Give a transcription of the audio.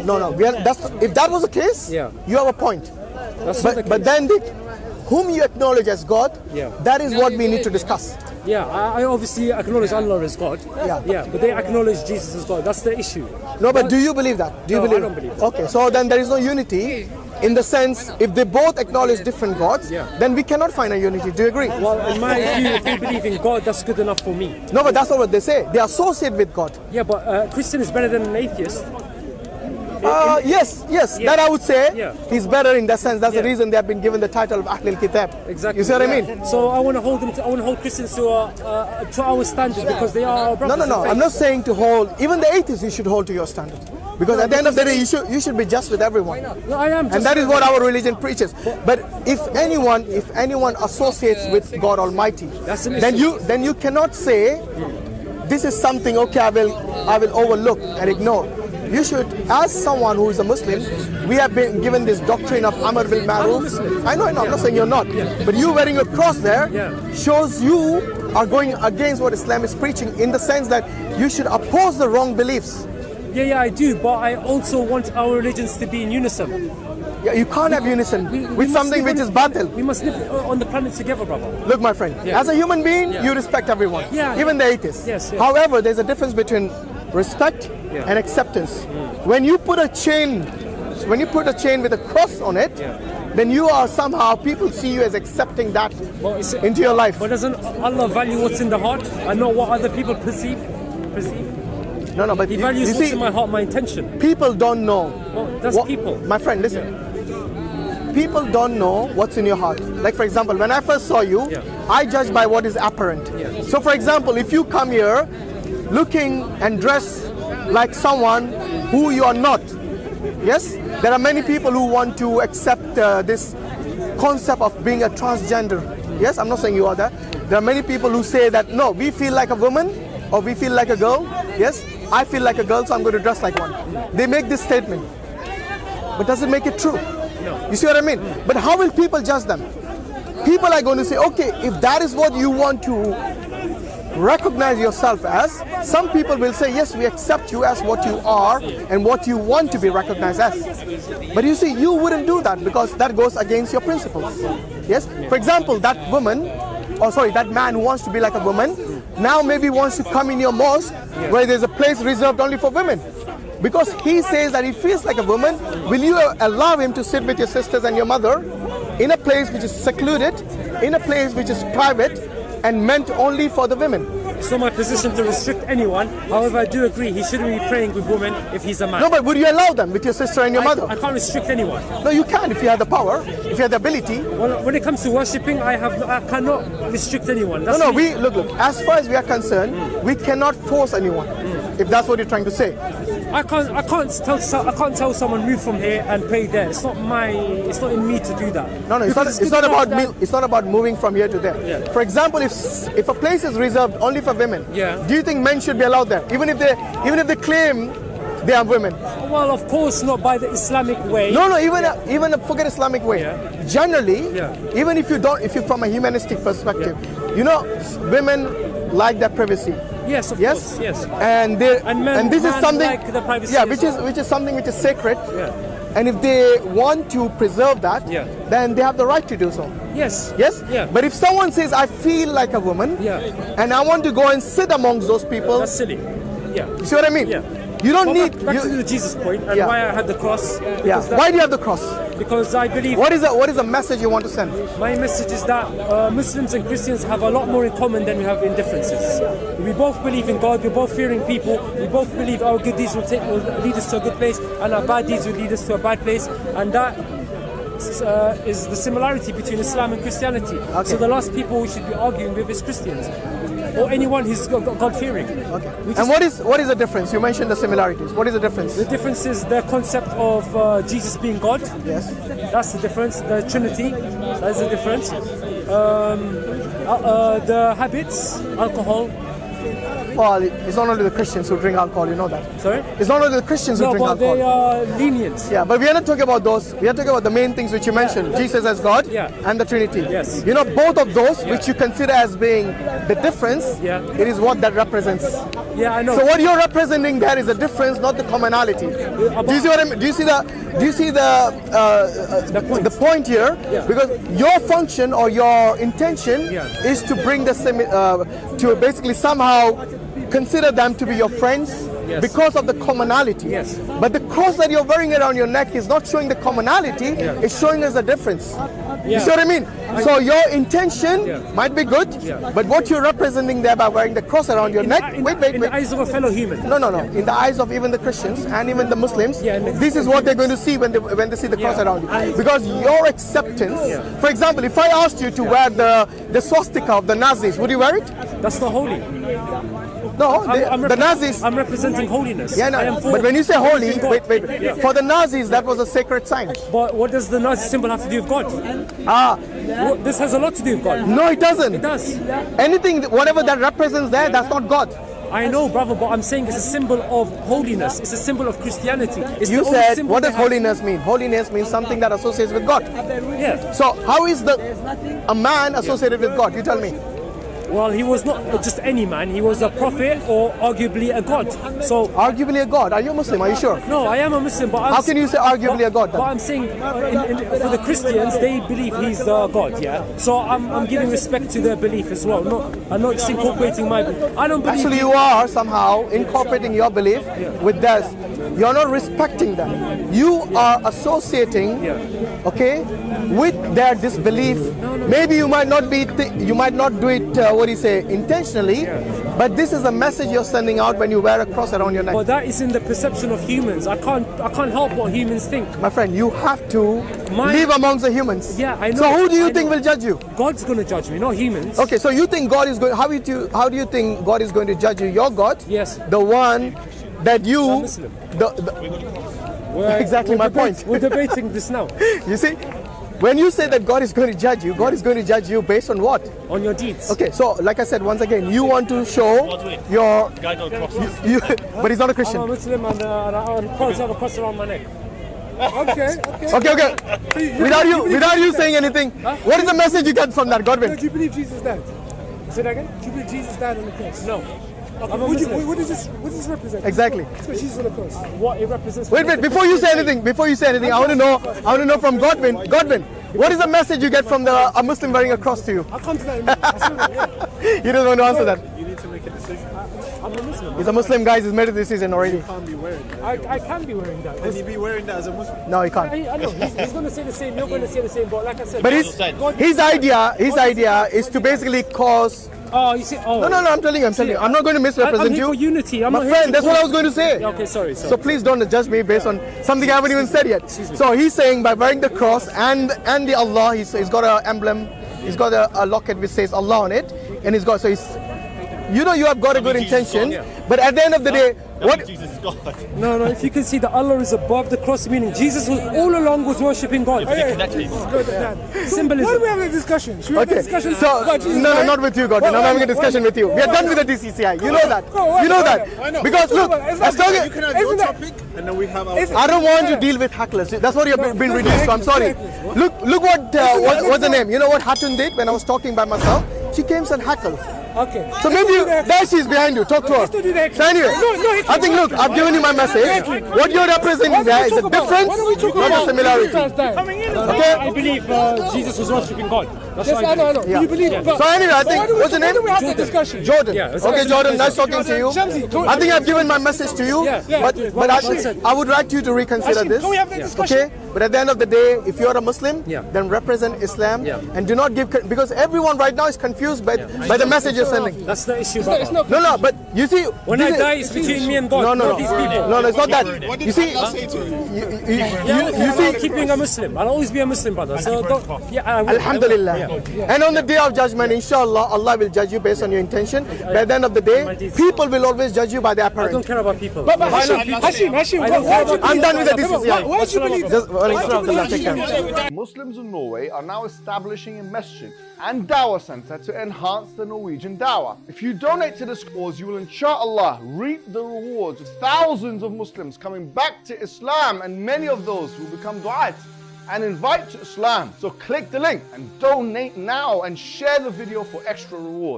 No. If that was the case, Yeah. you have a point. That's not the But case. then, whom you acknowledge as God, Yeah. that is what we need to discuss. Yeah, I obviously acknowledge Allah as God. Yeah. But they acknowledge Jesus as God. That's the issue. No, but do you believe that? Do you No, I believe? don't believe that. Okay, so then there is no unity in the sense if they both acknowledge different gods, Yeah. then we cannot find a unity. Do you agree? Well, in my view, if they believe in God, that's good enough for me. No, but that's not what they say. They associate with God. Yeah, but a Christian is better than an atheist. Yes, Yeah. that I would say Yeah. he's better in that sense. That's the Yeah. reason they have been given the title of Ahlul Kitab. Exactly. You see what I mean? So I want to hold them. I want to hold Christians to our standard because they are our brothers. No. in faith. I'm not saying to hold. Even the atheists, you should hold to your standard. Because at the end of the day, you should be just with everyone. No, I am. And that is what our religion preaches. But if anyone associates with God Almighty, That's an then issue. you cannot say this is something okay I will overlook and ignore. You should, as someone who is a Muslim, we have been given this doctrine of Amr bil Ma'ruf. Muslim. I know, I'm not saying you're not. But you wearing a cross there Yeah. shows you are going against what Islam is preaching in the sense that you should oppose the wrong beliefs. Yeah, I do. But I also want our religions to be in unison. Yeah, you can't have unison We with must something live which on- is batil. We must live on the planet together, brother. Look, my friend, Yeah. as a human being, Yeah. you respect everyone, Yeah. even the atheists. Yes. However, there's a difference between respect Yeah. and acceptance. When you put a chain with a cross on it, then you are somehow, people see you as accepting that Well, it's- into your life. But doesn't Allah value what's in the heart and not what other people perceive? No, but He you values what's see, in my heart, my intention. people don't know. Well, that's people. My friend, listen. People don't know what's in your heart. Like, for example, when I first saw you, Yeah. I judge by what is apparent. Yeah. So, for example, if you come here looking and dress like someone who you are not, yes, there are many people who want to accept this concept of being a transgender. Yes, I'm not saying you are that. There are many people who say that, no, we feel like a woman or we feel like a girl. Yes, I feel like a girl, so I'm going to dress like one. They make this statement. But does it make it true? No. You see what I mean? But how will people judge them? People are going to say, okay, if that is what you want to recognize yourself as, some people will say, yes, we accept you as what you are and what you want to be recognized as. But you see, you wouldn't do that because that goes against your principles. Yes? For example, that man who wants to be like a woman, now maybe wants to come in your mosque where there's a place reserved only for women. Because he says that he feels like a woman, will you allow him to sit with your sisters and your mother in a place which is secluded, in a place which is private and meant only for the women? It's not my position to restrict anyone. However, I do agree he shouldn't be praying with women if he's a man. No, but would you allow them with your sister and your mother? I can't restrict anyone. No, you can if you have the power, if you have the ability. Well, when it comes to worshipping, I cannot restrict anyone. That's No, me. look. As far as we are concerned, we cannot force anyone. If that's what you're trying to say. I can't tell someone move from here and pray there. It's not in me to do that. No, it's not about moving from here to there. Yeah. For example, if a place is reserved only for women, Yeah. do you think men should be allowed there, even if they claim they are women? Well, of course not by the Islamic way. No, even forget Islamic way. Yeah. Generally, Yeah. even if you're from a humanistic perspective, women like their privacy. Yes, of Yes, course. Yes. and men this is something like the privacy yeah, as which is something which is sacred. Yeah. And if they want to preserve that, Yeah. then they have the right to do so. Yes. Yes? Yeah. But if someone says, I feel like a woman, Yeah. and I want to go and sit amongst those people, That's silly. Yeah. you see what I mean? Yeah. You don't Well, need... back to the Jesus point and Yeah. why I had the cross. yeah. Why do you have the cross? Because I believe What is the message you want to send? my message is that Muslims and Christians have a lot more in common than we have in differences. We both believe in God, we're both fearing people, we both believe our good deeds will lead us to a good place and our bad deeds will lead us to a bad place, and that is the similarity between Islam and Christianity. Okay. So the last people we should be arguing with is Christians or anyone who's God-fearing. Okay. And what is the difference? You mentioned the similarities. What is the difference? The difference is the concept of Jesus being God. Yes. That's the difference. The Trinity, that's the difference. The habits, alcohol, all, it's not only the Christians who drink alcohol, you know that. Sorry? It's not only the Christians who No, drink but alcohol. they are lenient. Yeah, but we are not talking about those. We are talking about the main things which you mentioned, Jesus as God Yeah. and the Trinity. Yes. You know, both of those which you consider as being the difference, Yeah. it is what that represents. Yeah, I know. So what you're representing there is a difference, not the commonality. Do you see what I mean? Do you see the point here? Yeah. Because your function or your intention Yeah. is to bring to basically somehow consider them to be your friends Yes. because of the commonality. Yes. But the cross that you're wearing around your neck is not showing the commonality, Yeah. it's showing us a difference. You Yeah. see what I mean? So your intention Yeah. might be good, Yeah. but what you're representing there by wearing the cross around your neck, In wait. the eyes of a fellow human. No. In the eyes of even the Christians and even the Muslims, Yeah, and this is what they're going to see when they see the cross Yeah. around you. Because your acceptance, for example, if I asked you to wear the swastika of the Nazis, would you wear it? That's not holy. No, the Nazis. I'm representing holiness. Yeah, I no, am for but when you say holy, believing God. wait. Yeah. For the Nazis, that was a sacred sign. But what does the Nazi symbol have to do with God? This has a lot to do with God. No, it doesn't. It does. Anything, whatever that represents there, that's not God. I know, brother, but I'm saying it's a symbol of holiness. It's a symbol of Christianity. It's You the only said, symbol what they does have. holiness mean? Holiness means something that associates with God. Yeah. So how is a man associated with God? You tell me. Well, he was not just any man. He was a prophet or arguably a god. So Arguably a God. Are you a Muslim? Are you sure? no, I am a Muslim, but How can you say arguably a God But then? I'm saying for the Christians, they believe he's God. Yeah. So I'm giving respect to their belief as well. I'm not just incorporating my belief. I don't believe. Actually, you are somehow incorporating your belief with theirs. You're not respecting them. You are associating, okay, with their disbelief. Maybe you might not do it. What do you say? Intentionally, but this is a message you're sending out when you wear a cross around your neck. But that is in the perception of humans. I can't help what humans think. My friend, you have to live amongst the humans. Yeah, I know. So who do you I think know. will judge you? God's going to judge me, not humans. Okay, so you think God is going? How do you think God is going to judge you? Your God? Yes. The one that you. I'm Muslim. Exactly my point. We're debating this now. You see, when you say that God is going to judge you, God is going to judge you based on what? On your deeds. Okay, so like I said, once again, you want to show your. But he's not a I'm a Christian. Muslim and I have a cross around my neck. Okay. Okay. Without you saying anything, what is the message you get from that, Godwin? Do you believe Jesus died? Say that again? Do you believe Jesus died on the cross? No. Okay, I'm a Muslim. what does this represent? Exactly. So Jesus on the cross. What it represents. Wait, before you say anything, I want to know from Godwin, what is the message you get from a Muslim wearing a cross to you? I'll come to that in a minute. You don't want to answer that. You need to make a decision. I'm a Muslim. He's a Muslim, guys. He's made a decision already. You can't be wearing that. I can be wearing that. Can you be wearing that as a Muslim? No, he can't. I know he's going to say the same. You're going to say the same. But like I said, But his idea is to basically cause. Oh, you see. Oh. No. I'm telling you. I'm not going to misrepresent I'm here for you. unity. I'm My not here friend, to that's what I cause- was going to say. Yeah, okay, sorry. So please don't judge me based on something I haven't even said yet. So he's saying by wearing the cross and the Allah, he's got an emblem, he's got a locket which says Allah on it, and he's got you have got a good intention, but at the end of the day, what? Jesus is God. No. If you can see that Allah is above the cross, meaning Jesus all along was worshipping God. Symbolism. Why do we have a discussion? Should we have a Okay, discussion so about Jesus no, died? not with you, Godwin. I'm having a discussion with you. We are done with the DCCI. You know that. You know that. Because look, let's talk. You can have your topic, and then we have our. I don't want to deal with hecklers. That's what you've been reduced to. I'm sorry. Look what's the name? You know what Hatun did when I was talking by myself? She came and heckled. Okay. So maybe there she's behind you. Talk to her. Let's not do the So anyway, I think look, I've given you my message. What you're representing there is a difference, not a similarity. Okay. I believe Jesus was worshipping God. That's Yes, why I know. Yeah. You believe Yeah. but So anyway, I think what's the why name? do we have the discussion? Jordan. Yeah, it's Okay, actually Jordan, nice nice talking to you. Shamsi, I think I've given my message to you, Yeah. but I would like you to reconsider Hashim, this. can we have that discussion? Okay, but at the end of the day, if you're a Muslim, Yeah. then represent Islam Yeah. and do not give because everyone right now is confused by the message you're sending. That's the issue. It's not. No, but you see, When I die, it's between me and God, No, not these people. it's not that. What You did see, Allah say to you? you I'll see, keep being a Muslim. I'll always be a Muslim, brother. So don't. Yeah. Alhamdulillah. And on the day of judgment, inshallah, Allah will judge you based on your intention. But at the end of the day, people will always judge you by their I don't appearance. care about people. But Hashim, I'm done with the discussion. Yeah. why do you believe Just, that? take care. Muslims in Norway are now establishing a masjid and Dawah center to enhance the Norwegian Dawah. If you donate to this cause, you will inshallah reap the rewards of thousands of Muslims coming back to Islam, and many of those will become du'at and invite to Islam. So click the link and donate now and share the video for extra reward.